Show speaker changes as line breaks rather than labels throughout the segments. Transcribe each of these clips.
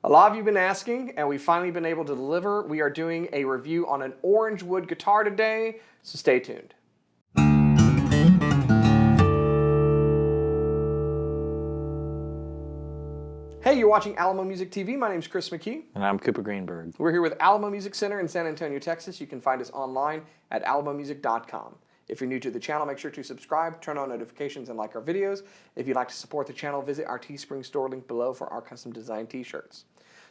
A lot of you have been asking, and we've finally been able to deliver. We are doing a review on an Orangewood guitar today, so stay tuned. Hey, you're watching Alamo Music TV. My name's Chris McKee.
And I'm Cooper Greenberg.
We're here with Alamo Music Center in San Antonio, Texas. You can find us online at alamomusic.com. If you're new to the channel, make sure to subscribe, turn on notifications, and like our videos. If you'd like to support the channel, visit our Teespring store link below for our custom design t-shirts.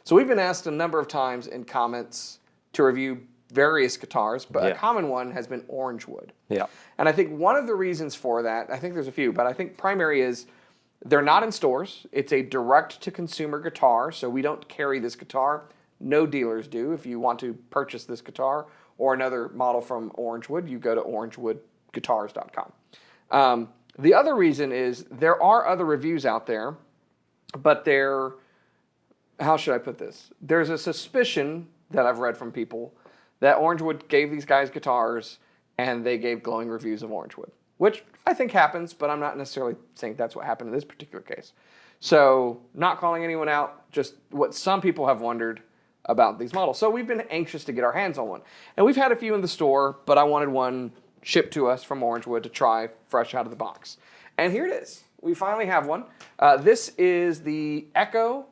So we've been asked a number of times in comments to review various guitars, but a common one has been Orangewood.
Yeah.
And I think one of the reasons for that, I think there's a few, but I think primary is they're not in stores. It's a direct-to-consumer guitar, so we don't carry this guitar. No dealers do. If you want to purchase this guitar or another model from Orangewood, you go to orangewoodguitars.com. The other reason is there are other reviews out there, but they're, how should I put this? There's a suspicion that I've read from people that Orangewood gave these guys guitars and they gave glowing reviews of Orangewood, which I think happens, but I'm not necessarily saying that's what happened in this particular case. So not calling anyone out, just what some people have wondered about these models. So we've been anxious to get our hands on one. And we've had a few in the store, but I wanted one shipped to us from Orangewood to try fresh out of the box. And here it is. We finally have one. This is the Echo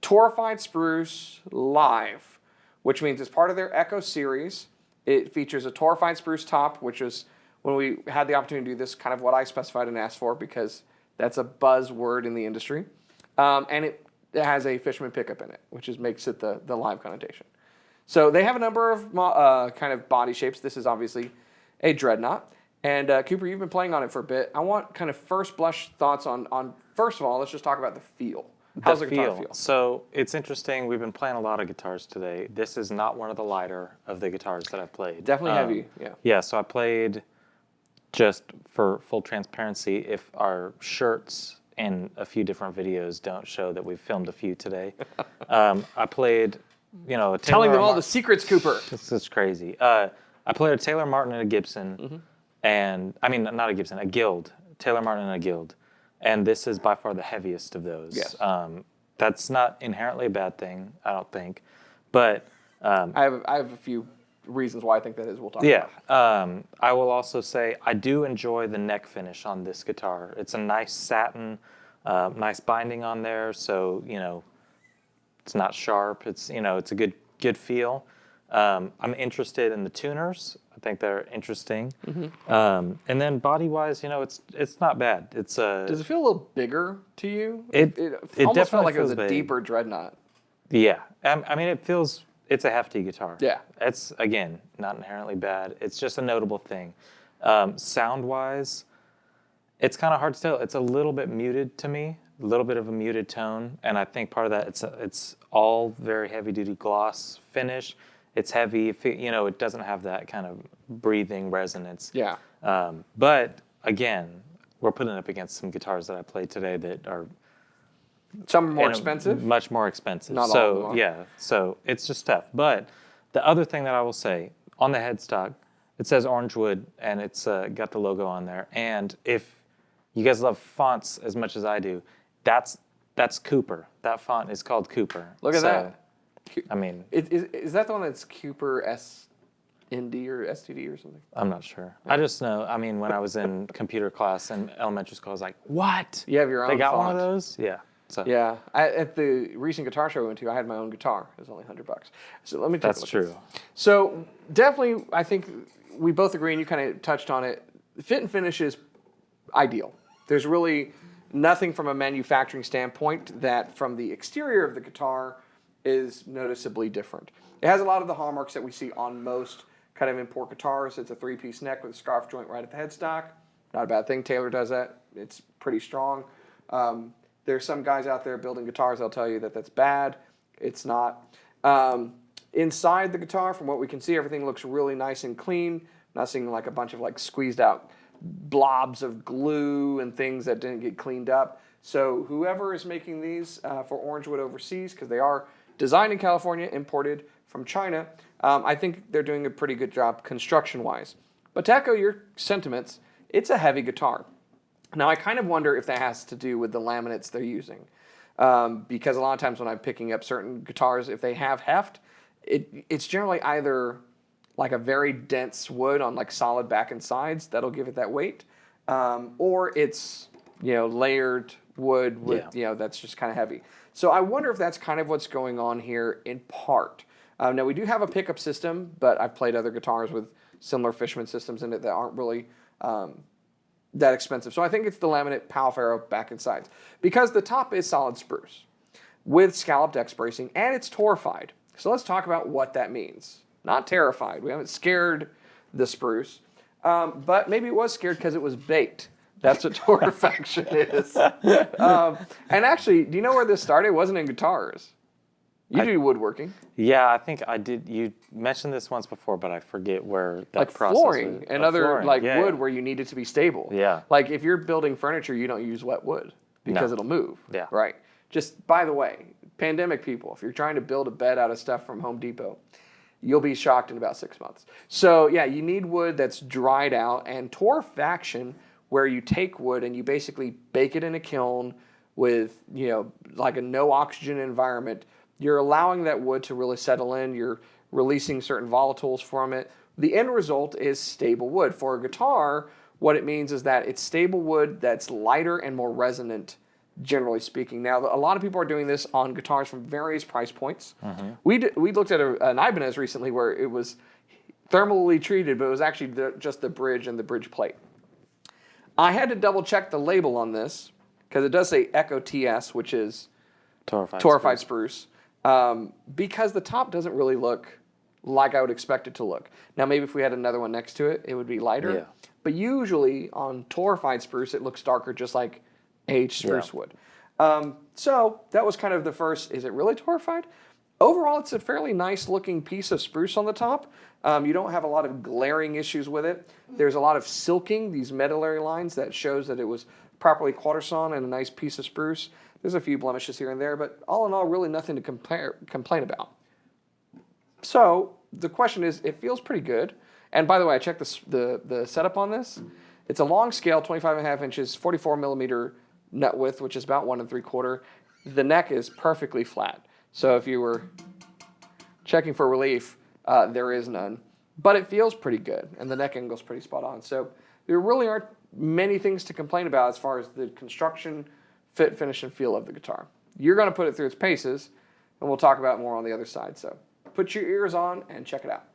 Torrefied Spruce Live, which means it's part of their Echo series. It features a torrefied spruce top, which is, when we had the opportunity to do this, kind of what I specified and asked for because that's a buzzword in the industry. And it has a Fishman pickup in it, which makes it the live connotation. So they have a number of kind of body shapes. This is obviously a dreadnought. And Cooper, you've been playing on it for a bit. I want kind of first blush thoughts on first of all, let's just talk about the feel. How's the guitar feel?
So it's interesting. We've been playing a lot of guitars today. This is not one of the lighter of the guitars that I've played.
Definitely heavy, yeah.
Yeah, so I played, just for full transparency, if our shirts in a few different videos don't show that we've filmed a few today. I played, a
telling them all the secrets, Cooper.
This is crazy. I played a Taylor Martin and a Gibson, and I mean not a Gibson, a Guild. Taylor Martin and a Guild, and this is by far the heaviest of those.
Yes.
That's not inherently a bad thing, I don't think, but
I have a few reasons why I think that is. We'll talk about.
I will also say I do enjoy the neck finish on this guitar. It's a nice satin, nice binding on there, so it's not sharp. It's it's a good feel. I'm interested in the tuners. I think they're interesting. And then body wise, it's not bad. It's
Does it feel a little bigger to you?
It
almost felt
definitely
like it was a
feels big.
deeper dreadnought.
Yeah, I mean it's a hefty guitar.
Yeah.
It's, again, not inherently bad. It's just a notable thing. Sound-wise, it's kind of hard to tell. It's a little bit muted to me, a little bit of a muted tone, and I think part of that, it's all very heavy-duty gloss finish. It's heavy. It doesn't have that kind of breathing resonance.
Yeah.
But, again, we're putting it up against some guitars that I played today that are
some are more expensive?
Much more expensive.
Not all of them are.
Yeah, so it's just tough. But the other thing that I will say, on the headstock, it says Orangewood, and it's got the logo on there. And if you guys love fonts as much as I do, that's Cooper. That font is called Cooper.
Look at that.
I mean...
Is that the one that's Cooper SND or STD or something?
I'm not sure. Yeah. I just know, when I was in computer class in elementary school, I was like, what?
You have your own
They got
font.
one of those? Yeah. So.
Yeah, at the recent guitar show I went to, I had my own guitar. It was only $100. So let me take a look.
That's true.
So definitely, I think we both agree, and you kind of touched on it. Fit and finish is ideal. There's really nothing from a manufacturing standpoint that, from the exterior of the guitar, is noticeably different. It has a lot of the hallmarks that we see on most kind of import guitars. It's a three-piece neck with a scarf joint right at the headstock. Not a bad thing. Taylor does that. It's pretty strong. There's some guys out there building guitars, they'll tell you that that's bad. It's not. Inside the guitar, from what we can see, everything looks really nice and clean. Not seeing like a bunch of like squeezed out blobs of glue and things that didn't get cleaned up. So whoever is making these for Orangewood overseas, because they are designed in California, imported from China, I think they're doing a pretty good job construction-wise. But to echo your sentiments, it's a heavy guitar. Now, I kind of wonder if that has to do with the laminates they're using. because a lot of times when I'm picking up certain guitars, if they have heft, it's generally either like a very dense wood on like solid back and sides that'll give it that weight, or it's layered wood with that's just kind of heavy. So I wonder if that's kind of what's going on here in part. Now we do have a pickup system, but I've played other guitars with similar Fishman systems in it that aren't really that expensive. So I think it's the laminate Pal-Ferro back and sides, because the top is solid spruce with scalloped X bracing, and it's torrefied. So let's talk about what that means. Not terrified. We haven't scared the spruce, but maybe it was scared because it was baked. That's what torrefaction is. And actually, do you know where this started? It wasn't in guitars. You do woodworking.
Yeah, I think I did. You mentioned this once before, but I forget where that
like
process
flooring
was.
and other
flooring.
like wood where you need it to be stable.
Yeah.
Like if you're building furniture, you don't use wet wood because it'll move.
Yeah.
Right. Just by the way, pandemic people, if you're trying to build a bed out of stuff from Home Depot, you'll be shocked in about 6 months. So yeah, you need wood that's dried out, and torrefaction, where you take wood and you basically bake it in a kiln with like a no oxygen environment. You're allowing that wood to really settle in. You're releasing certain volatiles from it. The end result is stable wood. For a guitar, what it means is that it's stable wood that's lighter and more resonant, generally speaking. Now, a lot of people are doing this on guitars from various price points. Mm-hmm. We looked at an Ibanez recently where it was thermally treated, but it was actually just the bridge and the bridge plate. I had to double check the label on this because it does say Echo TS, which is torrefied spruce. Because the top doesn't really look like I would expect it to look. Now, maybe if we had another one next to it, it would be lighter. Yeah. But usually on torrefied spruce, it looks darker, just like aged spruce would. So that was kind of the first, is it really torrefied? Overall, it's a fairly nice looking piece of spruce on the top. You don't have a lot of glaring issues with it. There's a lot of silking, these medullary lines, that shows that it was properly quartersawn and a nice piece of spruce. There's a few blemishes here and there, but all in all, really nothing to complain about. So the question is, it feels pretty good. And by the way, I checked the setup on this. It's a long scale, 25.5 inches, 44 millimeter nut width, which is about 1 3/4. The neck is perfectly flat. So if you were checking for relief, there is none. But it feels pretty good, and the neck angle's pretty spot on. So there really aren't many things to complain about as far as the construction, fit, finish, and feel of the guitar. You're going to put it through its paces, and we'll talk about more on the other side. So put your ears on and check it out.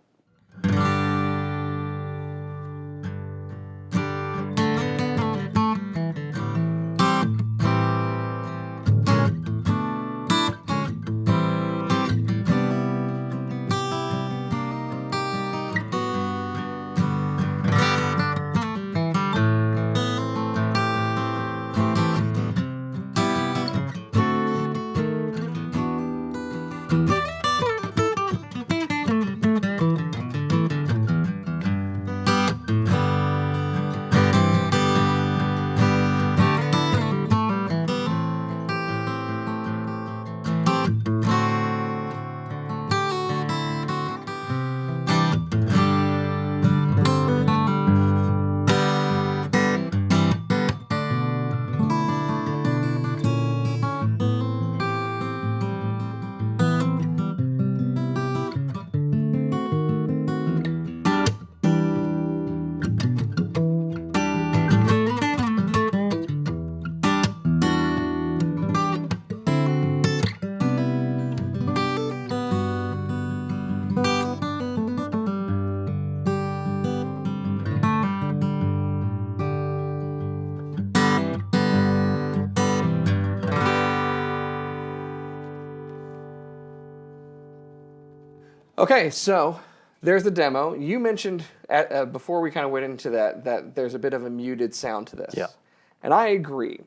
Okay, so there's the demo. You mentioned before we kind of went into that there's a bit of a muted sound to this.
Yeah.
And I agree.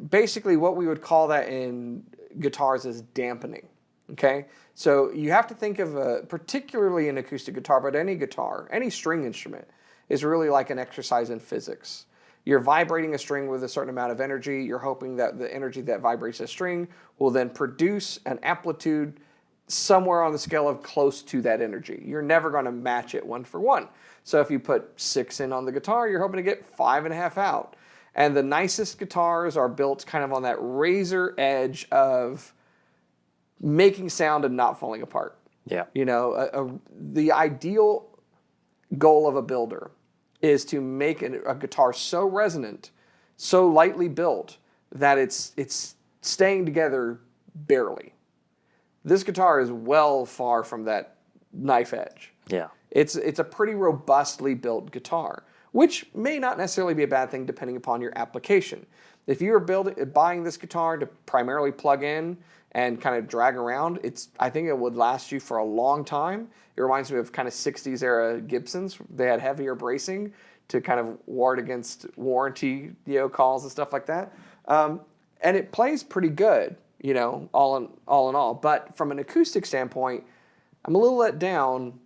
Basically, what we would call that in guitars is dampening. Okay? So you have to think of, particularly an acoustic guitar, but any guitar, any string instrument, is really like an exercise in physics. You're vibrating a string with a certain amount of energy. You're hoping that the energy that vibrates a string will then produce an amplitude somewhere on the scale of close to that energy. You're never going to match it 1 for 1. So if you put 6 in on the guitar, you're hoping to get 5.5 out. And the nicest guitars are built kind of on that razor edge of making sound and not falling apart.
Yeah.
You know, the ideal goal of a builder is to make a guitar so resonant, so lightly built, that it's staying together barely. This guitar is well far from that knife edge.
Yeah.
It's a pretty robustly built guitar, which may not necessarily be a bad thing depending upon your application. If you're buying this guitar to primarily plug in and kind of drag around, I think it would last you for a long time. It reminds me of kind of 60s era Gibsons. They had heavier bracing to kind of ward against warranty, calls and stuff like that. And it plays pretty good, all in all. But from an acoustic standpoint, I'm a little let down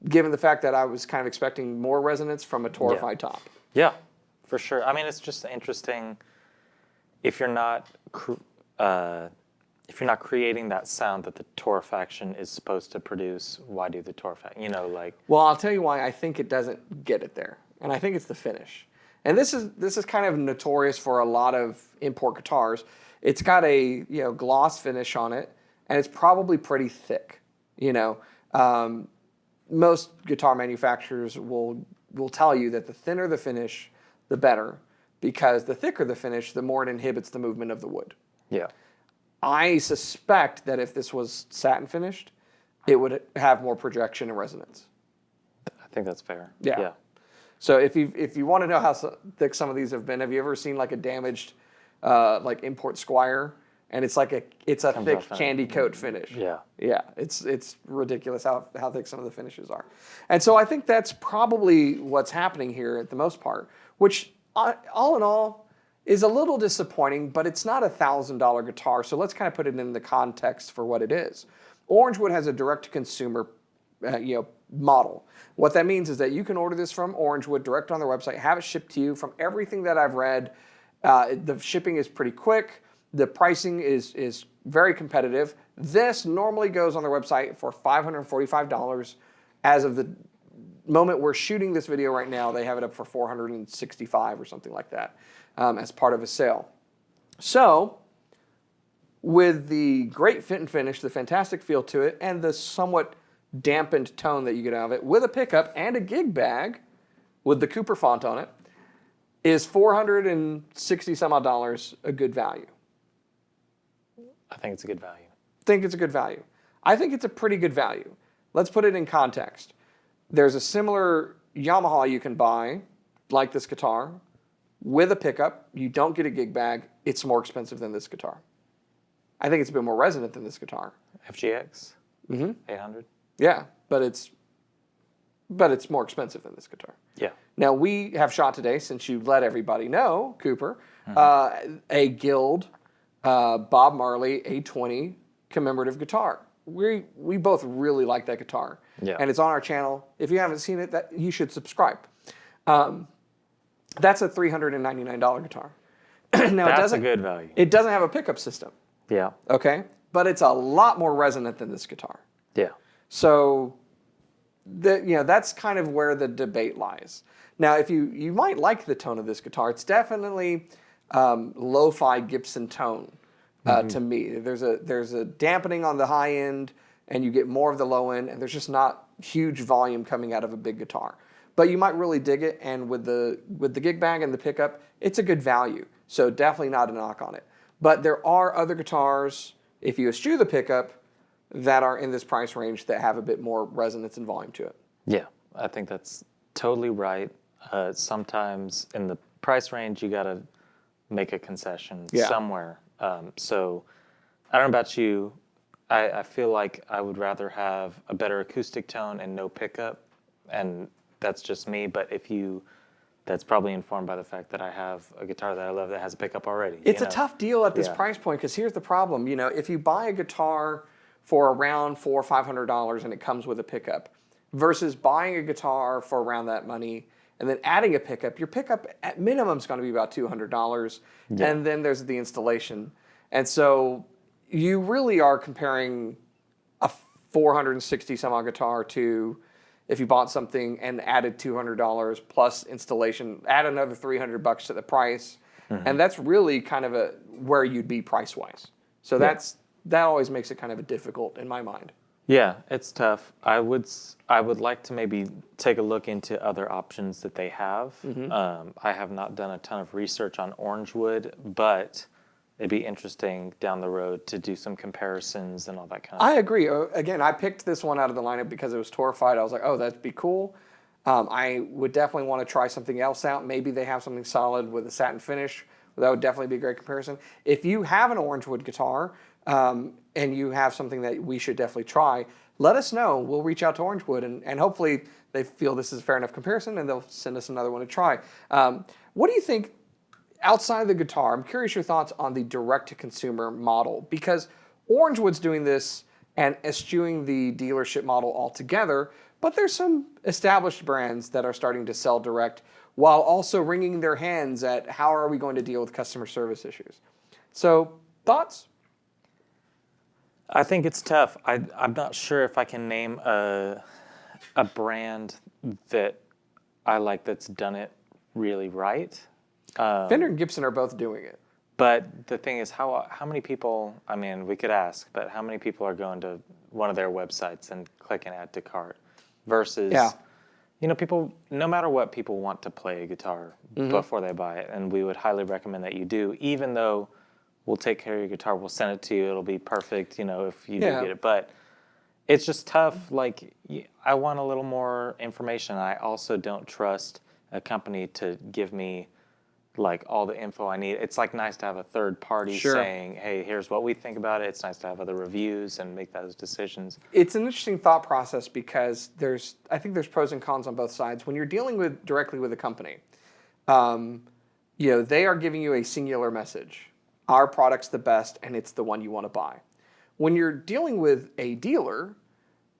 given the fact that I was kind of expecting more resonance from a torrefied top.
Yeah, for sure. I mean, it's just interesting if you're not creating that sound that the torrefaction is supposed to produce. Why do the torrefaction?
Well, I'll tell you why I think it doesn't get it there, and I think it's the finish. And this is kind of notorious for a lot of import guitars. It's got a gloss finish on it, and it's probably pretty thick. Most guitar manufacturers will tell you that the thinner the finish, the better, because the thicker the finish, the more it inhibits the movement of the wood.
Yeah.
I suspect that if this was satin finished, it would have more projection and resonance.
I think that's fair.
Yeah. So if you want to know how thick some of these have you ever seen like a damaged import Squire? And it's a thick candy coat finish.
Yeah.
Yeah. It's ridiculous how thick some of the finishes are. And so I think that's probably what's happening here at the most part, which all in all is a little disappointing, but it's not a $1,000 guitar. So let's kind of put it in the context for what it is. Orangewood has a direct-to-consumer model. What that means is that you can order this from Orangewood direct on their website, have it shipped to you. From everything that I've read, the shipping is pretty quick. The pricing is very competitive. This normally goes on their website for $545. As of the moment we're shooting this video right now, they have it up for $465 or something like that as part of a sale. So with the great fit and finish, the fantastic feel to it, and the somewhat dampened tone that you get out of it, with a pickup and a gig bag with the Cooper font on it, is $460 some odd a good value.
I think it's a good value.
Think it's a good value. I think it's a pretty good value. Let's put it in context. There's a similar Yamaha you can buy, like this guitar, with a pickup. You don't get a gig bag. It's more expensive than this guitar. I think it's a bit more resonant than this guitar.
FGX? 800?
Yeah, but it's more expensive than this guitar.
Yeah.
Now, we have shot today, since you let everybody know, Cooper, a Guild Bob Marley A20 commemorative guitar. We both really like that guitar.
Yeah.
And it's on our channel. If you haven't seen it, you should subscribe. That's a $399 guitar. Now,
That's a good value.
It doesn't have a pickup system.
Yeah.
Okay? But it's a lot more resonant than this guitar.
Yeah.
So that's kind of where the debate lies. Now, if you might like the tone of this guitar, it's definitely lo-fi Gibson tone to me. There's a dampening on the high end, and you get more of the low end, and there's just not huge volume coming out of a big guitar. But you might really dig it, and with the gig bag and the pickup, it's a good value. So definitely not a knock on it. But there are other guitars, if you eschew the pickup, that are in this price range that have a bit more resonance and volume to it.
Yeah, I think that's totally right. Sometimes in the price range, you got to make a concession somewhere. So I don't know about you. I feel like I would rather have a better acoustic tone and no pickup, and that's just me. But that's probably informed by the fact that I have a guitar that I love that has a pickup already.
It's a tough deal at this price point, because here's the problem. If you buy a guitar for around $400 or $500 and it comes with a pickup, versus buying a guitar for around that money and then adding a pickup, your pickup at minimum is going to be about $200, and then there's the installation. And so you really are comparing a $460 some odd guitar to if you bought something and added $200 plus installation, add another $300 to the price. And that's really kind of where you'd be price-wise. So that always makes it kind of difficult in my mind.
Yeah, it's tough. I would like to maybe take a look into other options that they have. I have not done a ton of research on Orangewood, but it'd be interesting down the road to do some comparisons and all that kind of
I agree. Again, I picked this one out of the lineup because it was torrefied. I was like, oh, that'd be cool. I would definitely want to try something else out. Maybe they have something solid with a satin finish. That would definitely be a great comparison. If you have an Orangewood guitar and you have something that we should definitely try, let us know. We'll reach out to Orangewood, and hopefully they feel this is a fair enough comparison, and they'll send us another one to try. What do you think, outside of the guitar, I'm curious your thoughts on the direct-to-consumer model, because Orangewood's doing this and eschewing the dealership model altogether, but there's some established brands that are starting to sell direct while also wringing their hands at how are we going to deal with customer service issues. So, thoughts?
I think it's tough. I'm not sure if I can name a brand that I like that's done it really right.
Fender and Gibson are both doing it.
But the thing is, how many people, I mean, we could ask, but how many people are going to one of their websites and clicking add to cart versus, you know, people, no matter what, people want to play a guitar before they buy it. And we would highly recommend that you do, even though we'll take care of your guitar, we'll send it to you, it'll be perfect, you know, if you do get it. But it's just tough. Like, I want a little more information. I also don't trust a company to give me like all the info I need. It's like nice to have a third party saying, hey, here's what we think about it. It's nice to have other reviews and make those decisions.
It's an interesting thought process because I think there's pros and cons on both sides. When you're dealing directly with a company, you know, they are giving you a singular message. Our product's the best and it's the one you want to buy. When you're dealing with a dealer,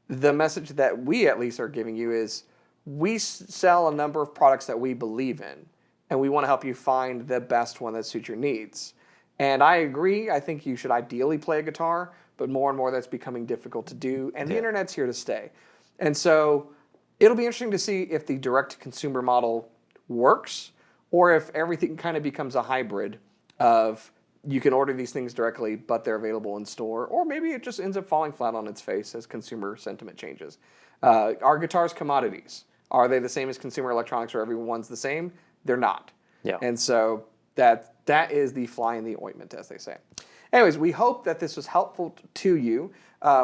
the message that we at least are giving you is we sell a number of products that we believe in, and we want to help you find the best one that suits your needs. And I agree. I think you should ideally play a guitar, but more and more that's becoming difficult to do, and the internet's here to stay. And so it'll be interesting to see if the direct-to-consumer model works or if everything kind of becomes a hybrid of you can order these things directly, but they're available in store, or maybe it just ends up falling flat on its face as consumer sentiment changes. Are guitars commodities? Are they the same as consumer electronics where everyone's the same? They're not.
Yeah.
And so that is the fly in the ointment, as they say. Anyways, we hope that this was helpful to you.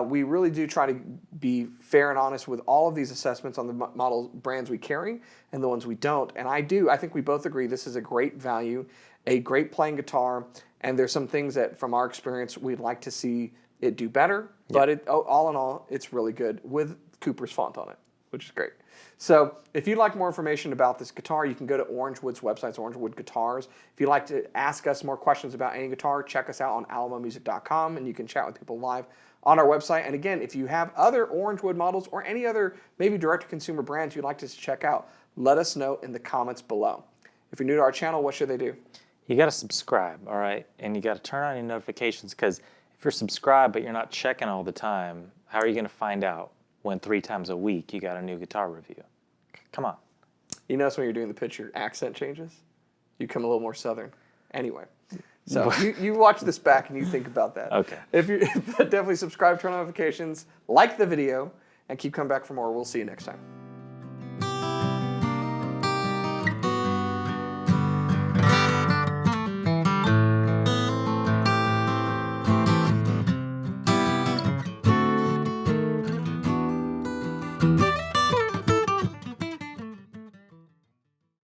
We really do try to be fair and honest with all of these assessments on the model brands we carry and the ones we don't. And I think we both agree this is a great value, a great playing guitar, and there's some things that, from our experience, we'd like to see it do better. But all in all, it's really good with Cooper's font on it, which is great. So if you'd like more information about this guitar, you can go to Orangewood's website, Orangewood Guitars. If you'd like to ask us more questions about any guitar, check us out on alamomusic.com, and you can chat with people live on our website. And again, if you have other Orangewood models or any other maybe direct-to-consumer brands you'd like us to check out, let us know in the comments below. If you're new to our channel, what should they do?
You got to subscribe, all right? And you got to turn on your notifications, because if you're subscribed but you're not checking all the time, how are you going to find out when 3 times a week you got a new guitar review? Come on.
You notice when you're doing the pitch, your accent changes? You come a little more southern. Anyway, so you watch this back and you think about that.
Okay.
If you definitely subscribe, turn on notifications, like the video, and keep coming back for more. We'll see you next time.